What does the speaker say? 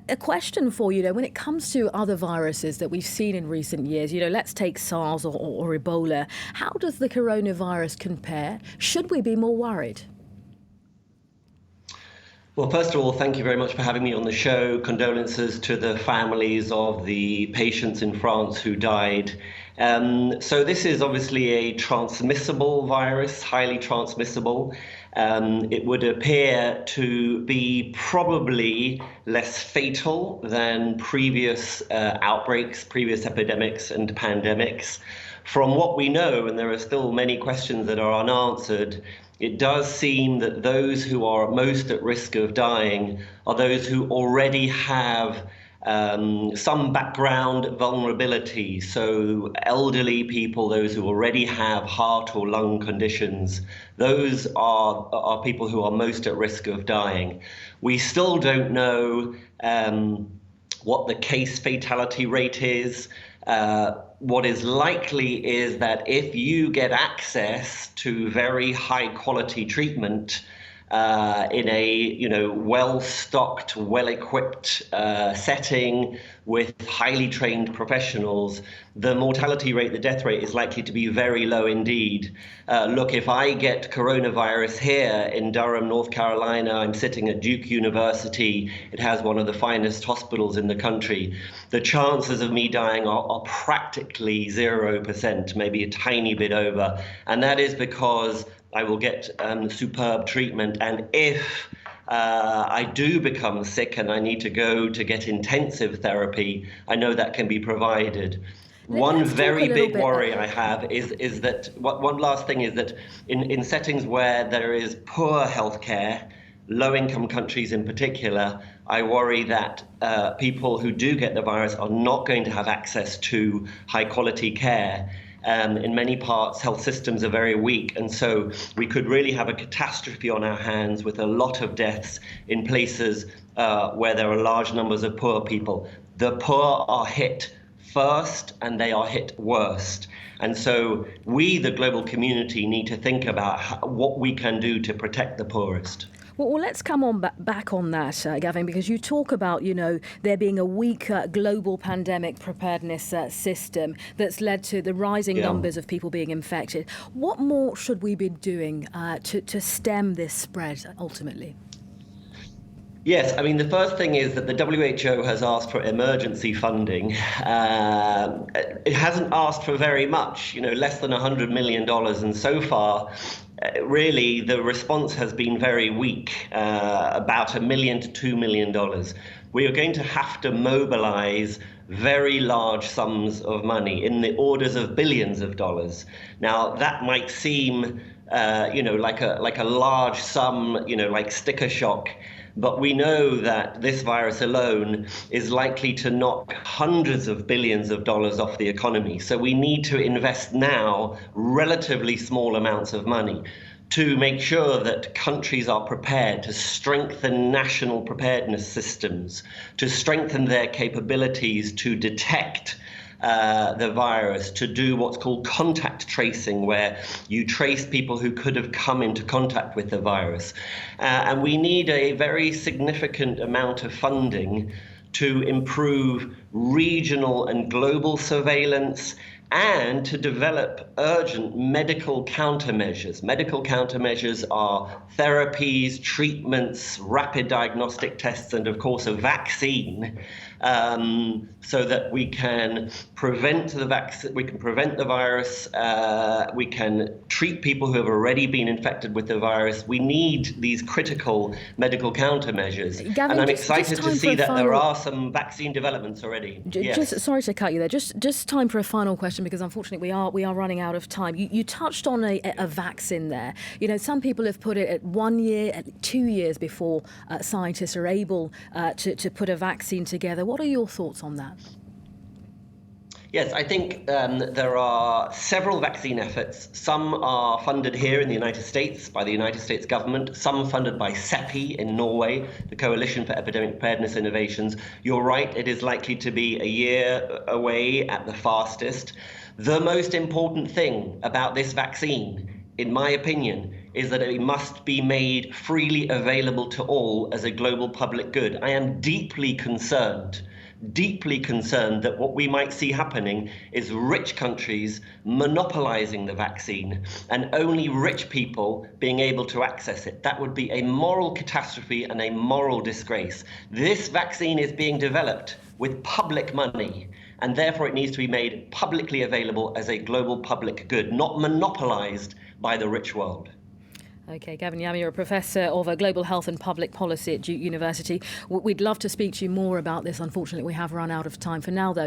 A question for you, though, when it comes to other viruses that we've seen in recent years, let's take SARS or Ebola. How does the coronavirus compare? Should we be more worried? Well, first of all, thank you very much for having me on the show. Condolences to the families of the patients in France who died. So this is obviously a transmissible virus, highly transmissible. It would appear to be probably less fatal than previous outbreaks, previous epidemics and pandemics. From what we know, and there are still many questions that are unanswered, it does seem that those who are most at risk of dying are those who already have some background vulnerability. So elderly people, those who already have heart or lung conditions, those are people who are most at risk of dying. We still don't know what the case fatality rate is. What is likely is that if you get access to very high quality treatment in a well-stocked, well-equipped setting with highly trained professionals, the mortality rate, the death rate is likely to be very low indeed. Look, if I get coronavirus here in Durham, North Carolina, I'm sitting at Duke University. It has one of the finest hospitals in the country. The chances of me dying are practically 0%, maybe a tiny bit over. And that is because I will get superb treatment. And if I do become sick and I need to go to get intensive therapy, I know that can be provided. One very big worry I have is that one last thing is that in settings where there is poor healthcare, low-income countries in particular, I worry that people who do get the virus are not going to have access to high-quality care. In many parts, health systems are very weak, and so we could really have a catastrophe on our hands with a lot of deaths in places where there are large numbers of poor people. The poor are hit first, and they are hit worst. And so we, the global community, need to think about what we can do to protect the poorest. Well, let's come on back on that, Gavin, because you talk about, there being a weak global pandemic preparedness system that's led to the rising numbers of people being infected. What more should we be doing to stem this spread ultimately? Yes, I mean, the first thing is that the WHO has asked for emergency funding. It hasn't asked for very much, less than $100 million. And so far, really, the response has been very weak, about $1 million to $2 million. We are going to have to mobilize very large sums of money in the orders of billions of dollars. Now, that might seem, like a large sum, like sticker shock. But we know that this virus alone is likely to knock hundreds of billions of dollars off the economy. So we need to invest now relatively small amounts of money to make sure that countries are prepared, to strengthen national preparedness systems, to strengthen their capabilities to detect the virus, to do what's called contact tracing, where you trace people who could have come into contact with the virus. And we need a very significant amount of funding to improve regional and global surveillance and to develop urgent medical countermeasures. Medical countermeasures are therapies, treatments, rapid diagnostic tests, and of course a vaccine, so that we can prevent the virus, we can treat people who have already been infected with the virus. We need these critical medical countermeasures. Gavin, and I'm excited to see that there are some vaccine developments already. Just sorry to cut you there. Just time for a final question, because unfortunately we are running out of time. You touched on a vaccine there. Some people have put it at 1 year, at 2 years before scientists are able to put a vaccine together. What are your thoughts on that? Yes, I think there are several vaccine efforts. Some are funded here in the United States by the United States government, some funded by CEPI in Norway, the Coalition for Epidemic Preparedness Innovations. You're right, it is likely to be a year away at the fastest. The most important thing about this vaccine in my opinion, is that it must be made freely available to all as a global public good. I am deeply concerned that what we might see happening is rich countries monopolizing the vaccine and only rich people being able to access it. That would be a moral catastrophe and a moral disgrace. This vaccine is being developed with public money, and therefore it needs to be made publicly available as a global public good, not monopolized by the rich world. OK, Gavin Yamey, you're a professor of global health and public policy at Duke University. We'd love to speak to you more about this. Unfortunately, we have run out of time for now, though.